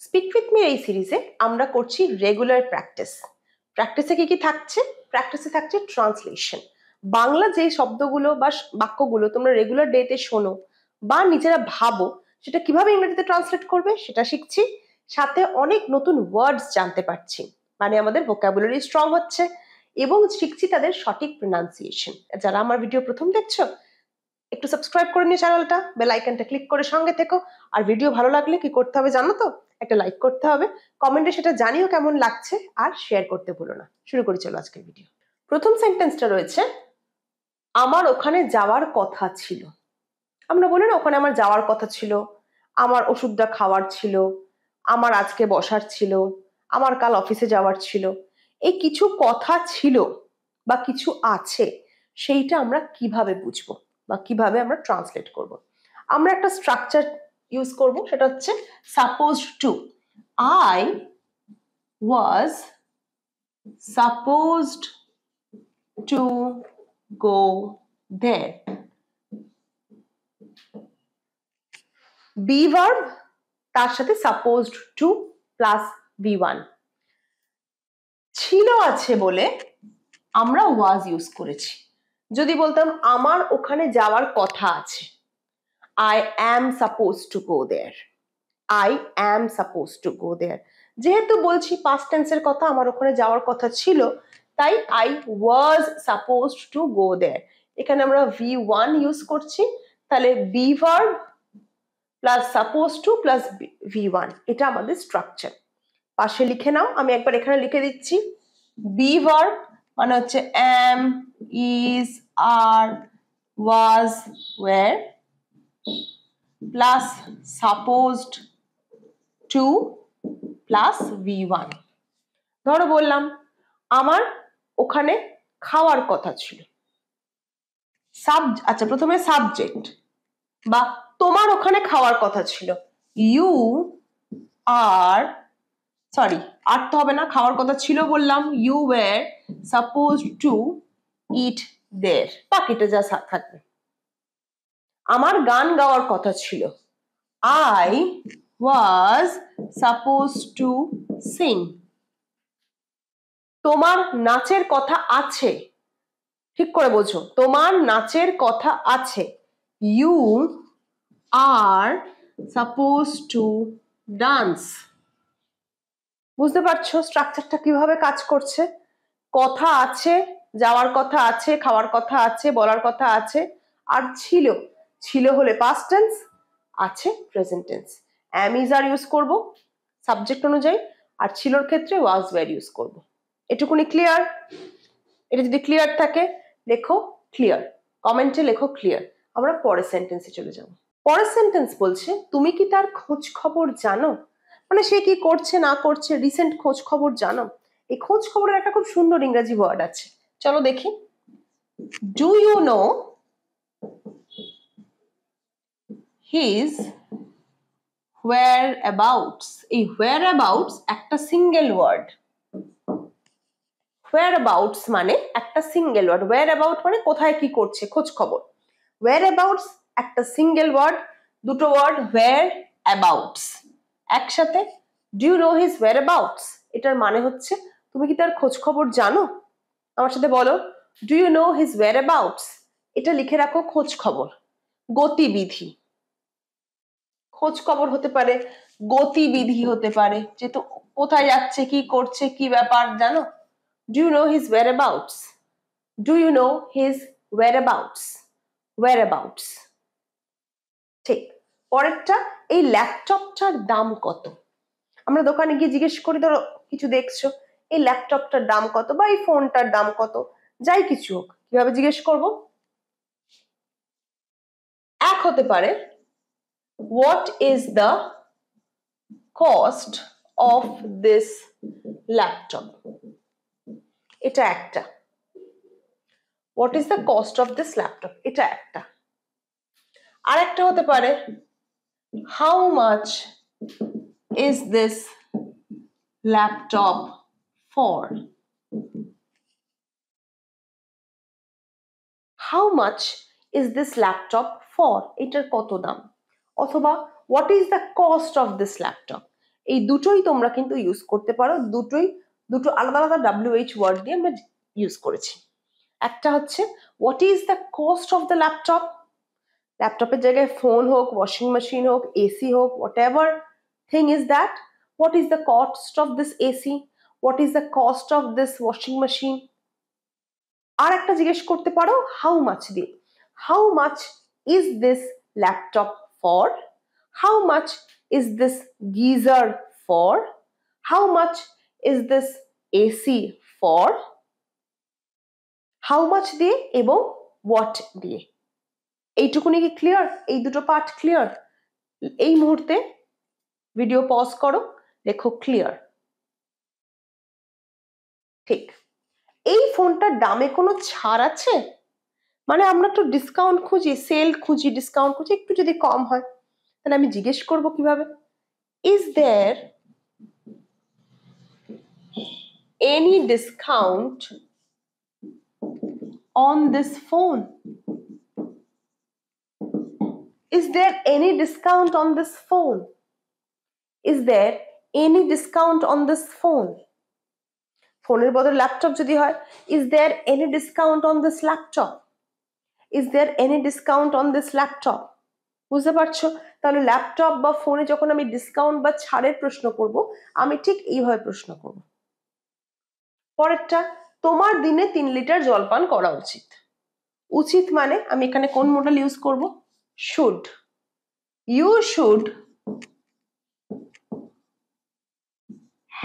Speak with me এই সিরিজে আমরা করছি রেগুলার প্র্যাকটিস। প্র্যাকটিসে কি থাকছে? প্র্যাকটিসে থাকছে ট্রান্সলেশন। বাংলা যে শব্দগুলো বা বাক্যগুলো তোমরা রেগুলার ডেতে শোনো বা নিজেরা ভাবো, সেটা কিভাবে ইংরেজিতে ট্রান্সলেট করবে সেটা শিখছি। সাথে অনেক নতুন ওয়ার্ডস জানতে পারছি, মানে আমাদের ভোকাবুলারি স্ট্রং হচ্ছে এবং শিখছি তাদের সঠিক প্রোনাউন্সিয়েশন। যারা আমার ভিডিও প্রথম দেখছো, একটু সাবস্ক্রাইব করে নিও চ্যানেলটা, বেল আইকনটা ক্লিক করে সঙ্গে থেকো। আর ভিডিও ভালো লাগলে কি করতে হবে জানো তো? একটা লাইক করতে হবে, কমেন্টে সেটা জানিও কেমন লাগছে, আর শেয়ার করতে ভুলো না। শুরু করি চলো আজকের ভিডিও। প্রথম সেন্টেন্সটা রয়েছে, আমার ওখানে যাওয়ার কথা ছিল। আমরা বলি না ওখানে আমার যাওয়ার কথা ছিল, আমার ওষুধটা খাওয়ার ছিল, আমার আজকে বসার ছিল, আমার কাল অফিসে যাওয়ার ছিল। এই কিছু কথা ছিল বা কিছু আছে, সেইটা আমরা কিভাবে বুঝবো বা কিভাবে আমরা ট্রান্সলেট করব? আমরা একটা স্ট্রাকচার ইউজ করব, সেটা হচ্ছে supposed to. I was supposed to go there. Be verb, তার সাথে সাপোজড টু প্লাস V1। ছিল আছে বলে আমরা ওয়াজ ইউজ করেছি। যদি বলতাম আমার ওখানে যাওয়ার কথা আছে, I am supposed to go there. I am supposed to go there. যেহেতু বলছি পাস্ট টেন্সের কথা, আমার ওখানে যাওয়ার কথা ছিল, তাই I was supposed to go there। এখানে আমরা V1 ইউজ করছি, তাহলে be verb plus suppose two plus V1, এটা আমাদের স্ট্রাকচার। পাশে লিখে নাও, আমি একবার এখানে লিখে দিচ্ছি। বি ভার্ব মানে হচ্ছে am, is, are, was, were plus supposed to plus V1। ধরো বললাম আমার ওখানে খাওয়ার কথা ছিল। আচ্ছা, প্রথমে সাবজেক্ট, বা তোমার ওখানে খাওয়ার কথা ছিল। ইউ আর, সরি আর তো হবে না, খাওয়ার কথা ছিল বললাম। ইউ ওয়্যার সাপোজড টু ইট দেয়ার, বাকিটা যা থাকবে। আমার গান গাওয়ার কথা ছিল। I was supposed to sing. তোমার নাচের কথা আছে, ঠিক করে বোঝো, তোমার নাচের কথা আছে। You are supposed to dance. বুঝতে পারছো স্ট্রাকচারটা কিভাবে কাজ করছে? কথা আছে, যাওয়ার কথা আছে, খাওয়ার কথা আছে, বলার কথা আছে, আর ছিল। ছিল হলে পাস্ট টেন্স, আছে present tense. am, is, are use করব সাবজেক্ট অনুযায়ী, আর ছিলর ক্ষেত্রে was, were ইউজ করব। এটুকুনি ক্লিয়ার? এটা যদি ক্লিয়ার থাকে লেখো ক্লিয়ার, কমেন্টে লেখো ক্লিয়ার। আমরা পরের সেন্টেন্সে চলে যাব। পরের সেন্টেন্স বলছে, তুমি কি তার খোঁজ খবর জানো? মানে সে কি করছে না করছে, রিসেন্ট খোঁজ খবর জানো? এই খোঁজ খবরের একটা খুব সুন্দর ইংরেজি ওয়ার্ড আছে, চলো দেখি। Do you know his whereabouts? এই whereabouts একটা সিঙ্গেল ওয়ার্ড। whereabouts মানে একটা সিঙ্গেল ওয়ার্ড। whereabout মানে কোথায় কি করছে, খোঁজ খবর। whereabouts একটা সিঙ্গেল ওয়ার্ড, দুটো ওয়ার্ড whereabouts একসাথে। Do you know his whereabouts, এটার মানে হচ্ছে তুমি কি তার খোঁজ খবর জানো? আমার সাথে বলো, do you know his whereabouts। এটা লিখে রাখো খোঁজ খবর। গতিবিধি, খোঁজ খবর হতে পারে, গতিবিধি হতে পারে, যে তো কোথায় যাচ্ছে, কি করছে, কি ব্যাপার জানো? Do you know his whereabouts, do you know his whereabouts, whereabouts। ঠিক। পরেরটা, এই ল্যাপটপটার দাম কত? আমরা দোকানে গিয়ে জিজ্ঞেস করি, ধরো কিছু দেখছো, এই ল্যাপটপটার দাম কত, বা এই ফোনটার দাম কত, যাই কিছু হোক, কিভাবে জিজ্ঞেস করব? এক হতে পারে, what is the cost of this laptop, এটা একটা। what is the cost of this laptop, এটা একটা। আর একটা হতে পারে, how much is this laptop for? how much is this laptop for, এটার কত দাম। অথবা what is the cost of this laptop, এই দুটোই তোমরা কিন্তু ইউজ করতে পারো, দুটো আলাদা আলাদা WH ওয়ার্ড দিয়ে আমরা ইউজ করেছি। একটা হচ্ছে what is the cost of the laptop, ল্যাপটপের জায়গায় ফোন হোক, ওয়াশিং মেশিন হোক, এসি হোক, whatever thing is that, what is the cost of this AC, what is the cost of this washing machine. আর একটা জিজ্ঞেস করতে পারো হাউ মাচ দিয়ে, how much is this laptop for, how much is this geyser for, how much is this AC for, how much দিয়ে এবং what দিয়ে। এইটুকুনি কি ক্লিয়ার? এই দুটো পার্ট ক্লিয়ার? এই মুহূর্তে ভিডিও পজ করো, লেখো ক্লিয়ার। ঠিক। এই ফোনটার দামে কোনো ছাড় আছে? মানে আমরা তো ডিসকাউন্ট খুঁজি, সেল খুঁজি, ডিসকাউন্ট খুঁজি, একটু যদি কম হয় তাহলে আমি জিজ্ঞেস করব কিভাবে, is there any discount on this phone, is there any discount on this phone, is there any discount on this phone? ফোনের বদলে ল্যাপটপ যদি হয়, is there any discount on this laptop, is there any discount on this laptop? বুঝতে পারছো? তাহলে laptop বা ফোনে যখন আমি ডিসকাউন্ট বা ছাড়ের প্রশ্ন করব, আমি ঠিক এইভাবে প্রশ্ন করব। পরেরটা, তোমার দিনে 3 লিটার জল পান করা উচিত। উচিত মানে আমি এখানে কোন মডেল ইউজ করব? Should. You should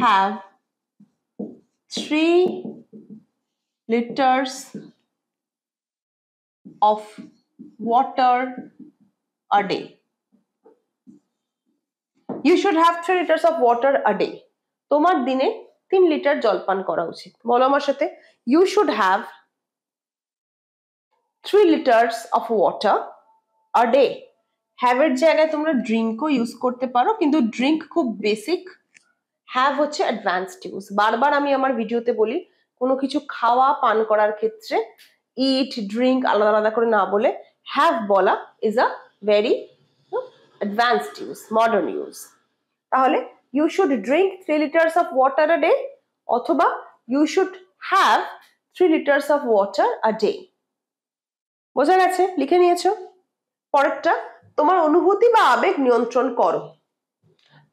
have 3 liters of water a day. You should have 3 liters of water a day. তোমার দিনে 3 লিটার জল পান করা উচিত। বলো আমার সাথে, you should have 3 liters of water a day. have এর জায়গায় তোমরা ড্রিঙ্কও ইউজ করতে পারো, কিন্তু ড্রিঙ্ক খুব বেসিক, হ্যাভ হচ্ছে অ্যাডভান্সড ইউজ। বারবার আমি আমার ভিডিওতে বলি, কোনো কিছু খাওয়া পান করার ক্ষেত্রে ইট ড্রিঙ্ক আলাদা আলাদা করে না বলে হ্যাভ বলা is a very advanced use, modern use. তাহলে you should drink 3 litres of water a day, অথবা you should have 3 litres of water a day. বোঝা গেছে? লিখে নিয়েছো? পরেরটা, তোমার অনুভূতি বা আবেগ নিয়ন্ত্রণ করো।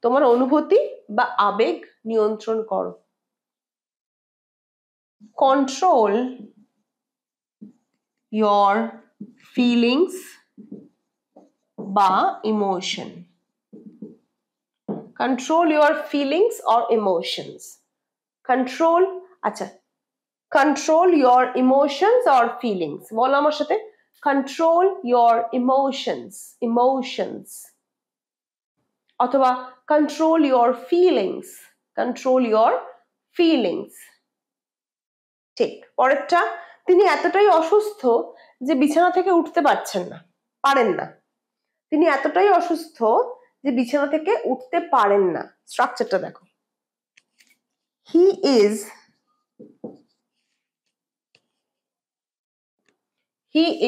তোমার অনুভূতি বা আবেগ নিয়ন্ত্রণ করো। কন্ট্রোল your feelings বা emotion. Control your feelings or emotions। Control, আচ্ছা, control your emotions or feelings। বলো আমার সাথে, কন্ট্রোল your emotions, অথবা কন্ট্রোল your feelings। ঠিক। পরেরটা, তিনি এতটাই অসুস্থ যে বিছানা থেকে উঠতে পারেন না। তিনি এতটাই অসুস্থ যে বিছানা থেকে উঠতে পারেন না। স্ট্রাকচারটা দেখো, he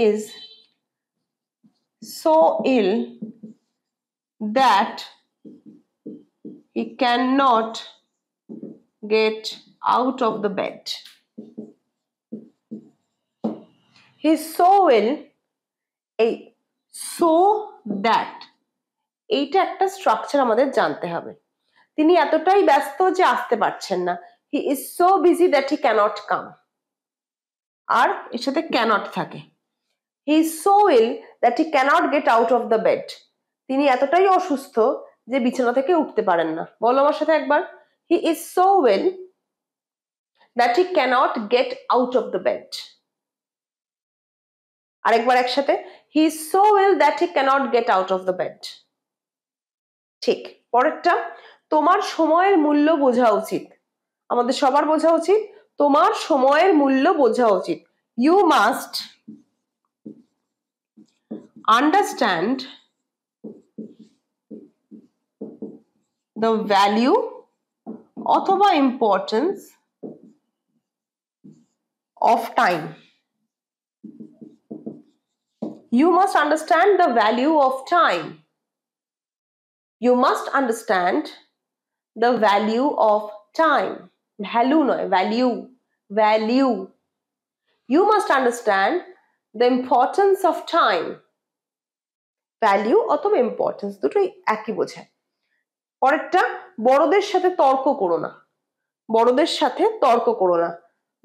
is so ill that he cannot get out of the bed. He is so ill, so that এইটা একটা স্ট্রাকচার আমাদের জানতে হবে। তিনি এতটাই ব্যস্ত যে আসতে পারছেন না। He is so busy that he cannot come। আর এর সাথে cannot থাকে। He is so ill that he cannot get out of the bed। তিনি এতটাই অসুস্থ যে বিছানা থেকে উঠতে পারেন না। বলো আমার সাথে একবার, He is so ill that he cannot get out of the bed। আরেকবার একসাথে, He is so ill that he cannot get out of the bed। ঠিক। পরেরটা, তোমার সময়ের মূল্য বোঝা উচিত। আমাদের সবার বোঝা উচিত, তোমার সময়ের মূল্য বোঝা উচিত। You must understand the value অথবা importance of time। You must understand the value of time। You must understand the value of time. Value নয়, value. You must understand the importance of time. Value অথবা importance দুটোই একই বোঝায়। পরেরটা, বড়দের সাথে তর্ক করো না। বড়দের সাথে তর্ক করো না।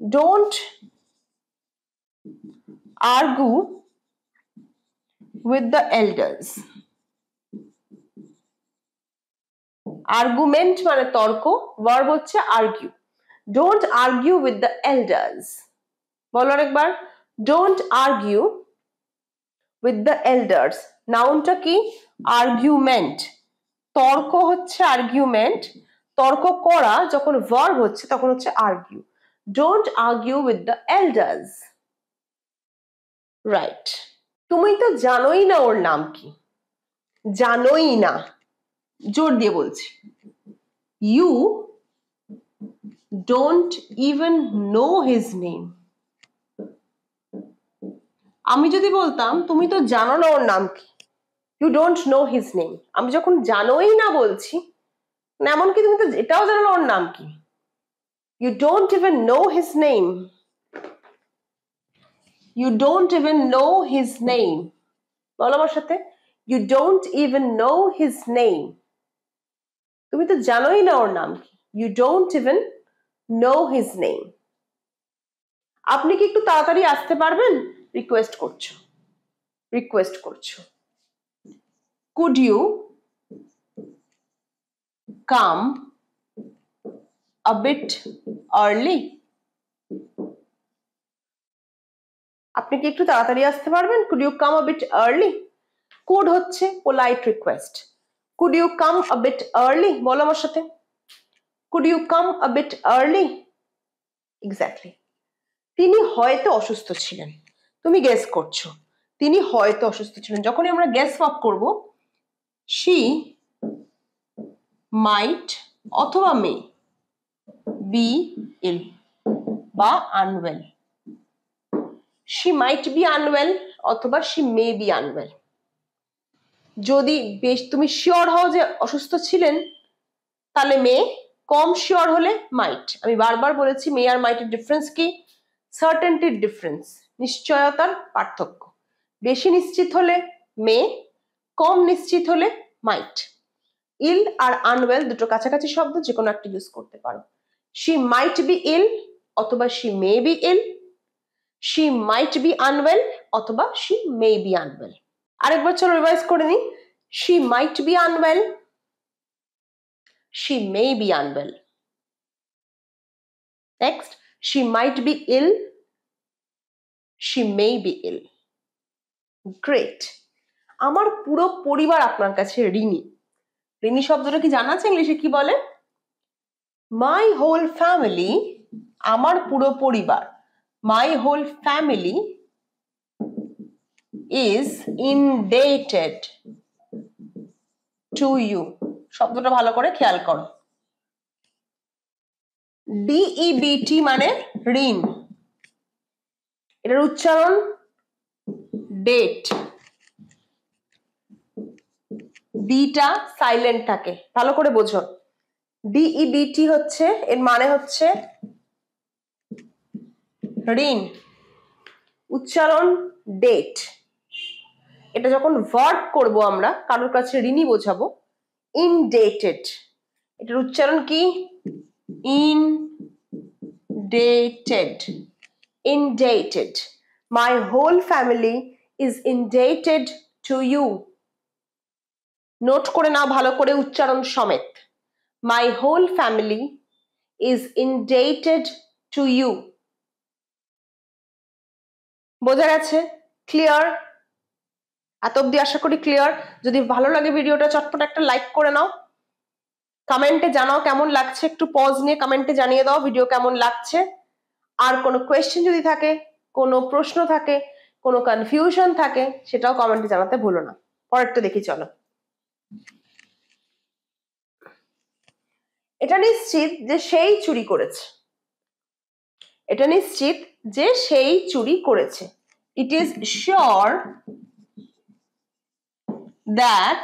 Don't argue with the elders. Argument মানে তর্ক, verb হচ্ছে argue. Don't argue with the elders. বলো আরেকবার, don't argue with the elders. নাউনটা কি? argument. তর্ক হচ্ছে argument, তর্ক করা যখন verb হচ্ছে তখন হচ্ছে argue. Don't argue with the elders. Right. তুমি তো জানোই না ওর নাম কি। জানোই না, জোর দিয়ে বলছি। You don't even know his name. আমি যদি বলতাম তুমি তো জানো না ওর নাম কি, you don't know his name, আমি যখন জানোই না বলছি, এমনকি তুমি তো এটাও জানো না ওর নাম কি, you don't even know his name. You don't even know his name. বলো আমার সাথে, you don't even know his name. তুমি তো জানোই না ওর নাম কি, you don't even know his name. আপনি কি একটু তাড়াতাড়ি আসতে পারবেন? রিকোয়েস্ট করছো। Could you come a bit early? আপনি কি একটু তাড়াতাড়ি আসতে পারবেন? Could you come a bit early? Could হচ্ছে polite request. Could you come a bit early? বলো আমার সাথে, Could you come a bit early? Exactly. তিনি হয়তো অসুস্থ ছিলেন। তুমি গেস করছো, তিনি হয়তো অসুস্থ ছিলেন। যখনই আমরা গেস ওয়ার্ক করব, she might অথবা may be ill বা unwell. She might be unwell অথবা she may be unwell. যদি বেশ তুমি শিওর হও যে অসুস্থ ছিলেন, তাহলে মে, কম শিওর হলে মাইট। আমি বারবার বলেছি মে আর মাইটের ডিফারেন্স কি? সার্টেনটির ডিফারেন্স, নিশ্চয়তার পার্থক্য। বেশি নিশ্চিত হলে মে, কম নিশ্চিত হলে মাইট। ইল আর আনওয়েল দুটো কাছাকাছি শব্দ, যে কোনো একটা ইউজ করতে পারো। শি মাইট বি ইল অথবা she may be ill, she might be unwell অথবা শি মে বি আনওয়েল। আরেকবার চলো রিভাইজ করে নিই। She might be unwell, she may be unwell. Next, she might be ill, she may be ill. Great. আমার পুরো পরিবার আপনার কাছে ঋণী। ঋণী শব্দটা কি জানা আছে ইংলিশে কি বলে? My whole family, আমার পুরো পরিবার, my whole family is indebted to you. শব্দটা ভালো করে খেয়াল করো। DEBT মানে ঋণ, এটার উচ্চারণ ডেট, ডিটা সাইলেন্ট থাকে, ভালো করে বোঝো। DEBT হচ্ছে, এর মানে হচ্ছে ঋণ, উচ্চারণ ডেট। এটা যখন ভার্ব করব আমরা, কারোর কাছে ঋণী বোঝাবো, ইনডেটেড, এটার উচ্চারণ কি? Indebted. Indebted. My whole family is indebted to you. Note করে নাও ভালো করে উচ্চারণ সমেত। My whole family is indebted to you. বোঝা গেছে? ক্লিয়ার? এত অব্দি আশা করি ক্লিয়ার। যদি ভালো লাগে ভিডিওটা চটপট একটা লাইক করে নাও, কমেন্টে জানাও কেমন লাগছে, একটু পজ নিয়ে কমেন্টে জানিয়ে দাও ভিডিও কেমন লাগছে। আর কোনো কোয়েশ্চেন যদি থাকে, কোনো প্রশ্ন থাকে, কোনো কনফিউশন থাকে, সেটাও কমেন্টে জানাতে ভুলো না। পরেরটা দেখি চলো। এটা নিশ্চিত যে সেই চুরি করেছে, এটা নিশ্চিত যে সেই চুরি করেছে। It is sure that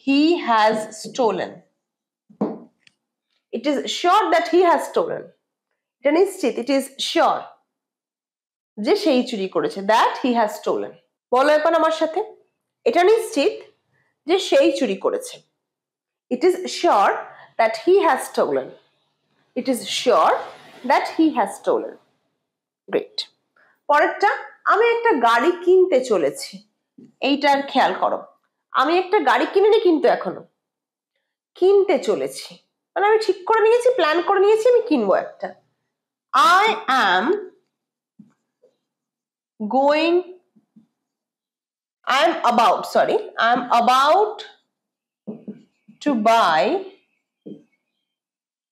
he has stolen. It is sure that he has stolen, এটা নিশ্চিত, ইট ইজ শিওর যে সেই চুরি করেছে, দ্যাট হি হ্যাজ স্টোলেন। বলো এখন আমার সাথে, এটা নিশ্চিত যে সেই চুরি করেছে। It is sure that he has stolen, it is sure that he has stolen. Great. পরেরটা, আমি একটা গাড়ি কিনতে চলেছি। এইটার খেয়াল করো, আমি একটা গাড়ি কিনিনি কিন্তু এখনো, কিনতে চলেছি মানে আমি ঠিক করে নিয়েছি, প্ল্যান করে নিয়েছি আমি কিনবো একটা। I am about to buy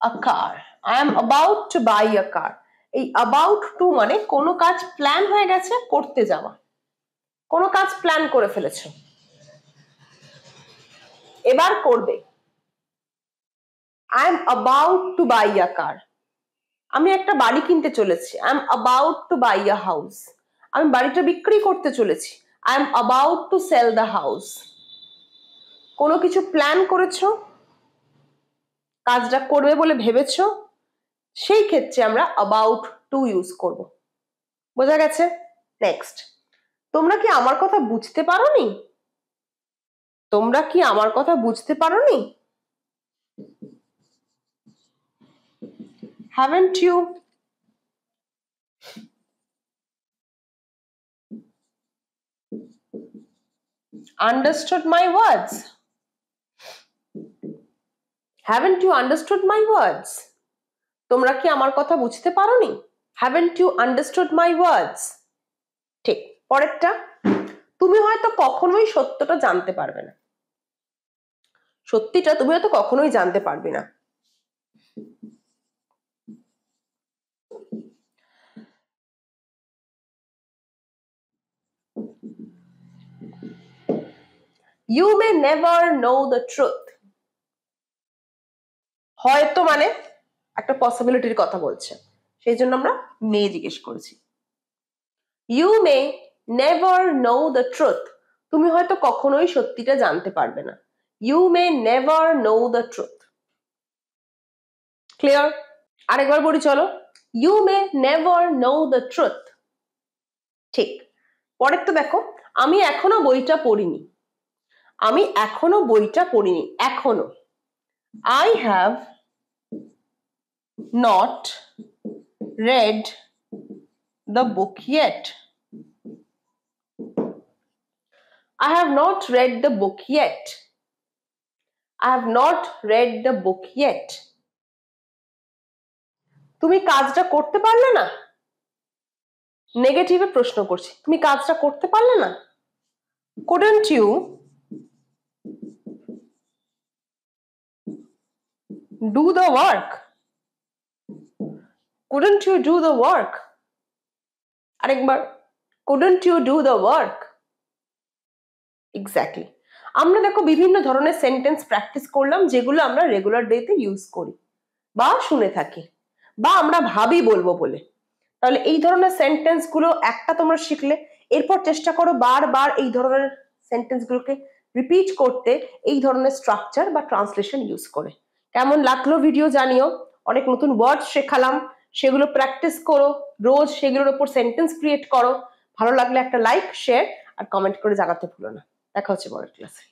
a car. I am about to buy a car. এই about to মানে কোনো কাজ প্ল্যান হয়ে গেছে, করতে যাওয়া, কোনো কাজ প্ল্যান করে ফেলেছো, এবার করবে। I am about to buy a car. আমি একটা বাড়ি কিনতে চলেছি। I am about to buy a house. আমি বাড়িটা বিক্রি করতে চলেছি। I am about to sell the house. কোনো কিছু প্ল্যান করেছো, কাজটা করবে বলে ভেবেছো, সেই ক্ষেত্রে আমরা about to ইউজ করব। বোঝা গেছে? নেক্সট, তোমরা কি আমার কথা বুঝতে পারোনি? তোমরা কি আমার কথা বুঝতে পারোনি? Haven't you understood my words? Haven't you understood my words? তোমরা কি আমার কথা বুঝতে পারোনি? Haven't you understood my words? ঠিক। পরেরটা, তুমি হয়তো কখনোই সত্যটা জানতে পারবে না। সত্যিটা তুমি হয়তো কখনোই জানতে পারবে না। You may never know the truth. হয়তো মানে একটা পসিবিলিটির কথা বলছে, সেই জন্য আমরা মে জিজ্ঞেস করেছি। You may never know the truth. তুমি হয়তো কখনোই সত্যিটা জানতে পারবে না। You may never know the truth. Clear? আরেকবার বলি চলো। You may never know the truth. ঠিক। পরেরটা দেখো, আমি এখনো বইটা পড়িনি। আমি এখনো বইটা পড়িনি। এখনো। I have not read the book yet. I have not read the book yet. I have not read the book yet. তুমি কাজটা করতে পারলে না? নেগেটিভে প্রশ্ন করছি, তুমি কাজটা করতে পারলে না? Couldn't you do the work? Couldn't you do the work? আরেকবার, couldn't you do the work? Exactly. আমরা দেখো বিভিন্ন ধরনের সেন্টেন্স প্র্যাকটিস করলাম যেগুলো আমরা রেগুলার ডেতে ইউজ করি বা শুনে থাকি বা আমরা ভাবি বলবো বলে। তাহলে এই ধরনের সেন্টেন্স গুলো একটা তোমরা শিখলে, এরপর চেষ্টা করো বারবার এই ধরনের সেন্টেন্স গুলোকে রিপিট করতে, এই ধরনের স্ট্রাকচার বা ট্রান্সলেশন ইউজ করে। কেমন লাগলো ভিডিও জানিও। অনেক নতুন ওয়ার্ড শেখালাম, সেগুলো প্র্যাকটিস করো, রোজ সেগুলোর উপর সেন্টেন্স ক্রিয়েট করো। ভালো লাগলে একটা লাইক, শেয়ার আর কমেন্ট করে জানাতে ভুলো না। দেখা হচ্ছে পরের ক্লাসে।